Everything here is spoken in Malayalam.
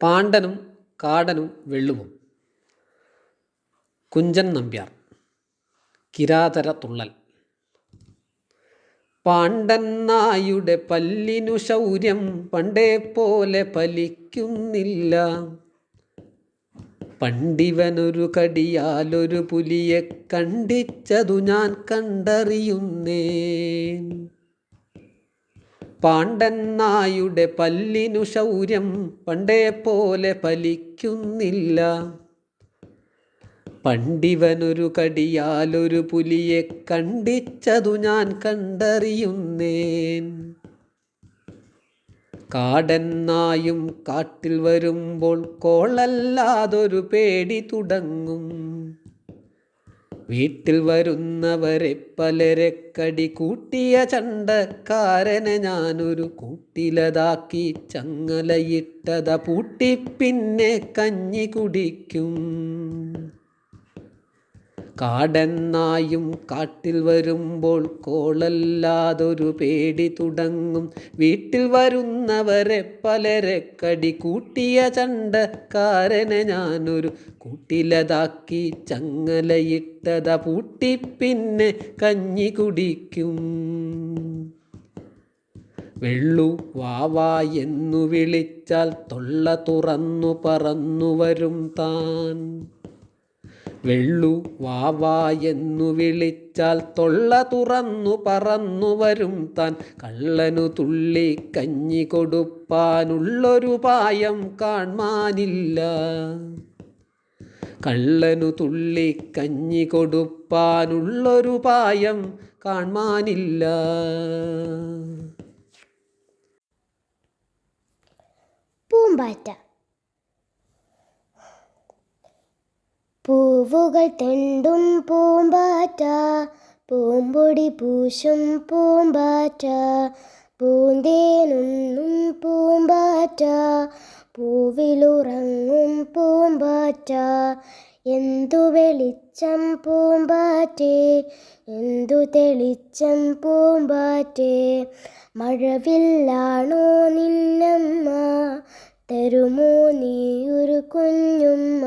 പാണ്ടനും കാടനും വെള്ളുവും. കുഞ്ചൻ നമ്പ്യാർ. കിരാതര തുള്ളൽ. പാണ്ടൻ നായുടെ പല്ലിനു ശൗര്യം പണ്ടേ പോലെ ഫലിക്കുന്നില്ല. പണ്ടിവനൊരു കടിയാലൊരു പുലിയെ കണ്ടിച്ചതു ഞാൻ കണ്ടറിയുന്നേൻ. പാണ്ടൻ നായുടെ പല്ലിനു ശൗര്യം പണ്ടേ പോലെ ഫലിക്കുന്നില്ല. പണ്ടിവനൊരു കടിയാലൊരു പുലിയെ കണ്ടിച്ചതു ഞാൻ കണ്ടറിയുന്നേൻ. കാടൻ നായും കാട്ടിൽ വരുമ്പോൾ കോളല്ലാതൊരു പേടി തുടങ്ങും. വീട്ടിൽ വരുന്നവരെ പലരെ കടി കൂട്ടിയ ചണ്ടക്കാരനെ ഞാനൊരു കൂട്ടിലതാക്കി ചങ്ങലയിട്ടത പൂട്ടി പിന്നെ കഞ്ഞി കുടിക്കും. കാടൻ നായും കാട്ടിൽ വരുമ്പോൾ കോളല്ലാതൊരു പേടി തുടങ്ങും. വീട്ടിൽ വരുന്നവരെ പലരെ കടി കൂട്ടിയ ചണ്ടക്കാരനെ ഞാനൊരു കൂട്ടിലതാക്കി ചങ്ങലയിട്ടത പൂട്ടി പിന്നെ കഞ്ഞി കുടിക്കും. വെള്ളു വാവാ എന്നു വിളിച്ചാൽ തൊള്ള തുറന്നു പറന്നു വരും താൻ. വെള്ളു വാവാ എന്നു വിളിച്ചാൽ തൊള്ള തുറന്നു പറന്നു വരും താൻ. കള്ളനു തുള്ളി കഞ്ഞി കൊടുപ്പാനുള്ളൊരു പായം കാൺമാനില്ല. കള്ളനു തുള്ളി കഞ്ഞി കൊടുപ്പാനുള്ളൊരു പായം കാൺമാനില്ല. പൂമ്പാറ്റ. പൂവുകൾ തെണ്ടും പൂമ്പാറ്റ, പൂമ്പൊടി പൂശും പൂമ്പാറ്റ, പൂന്തേനുണ്ണും പൂമ്പാറ്റ, പൂവിലുറങ്ങും പൂമ്പാറ്റ. എന്തു വെളിച്ചം പൂമ്പാറ്റേ, എന്തു തെളിച്ചം പൂമ്പാറ്റേ. മഴവില്ലാണോ നിന്നമ്മ, തരുമോ നീ ഒരു കുഞ്ഞുമ്മ.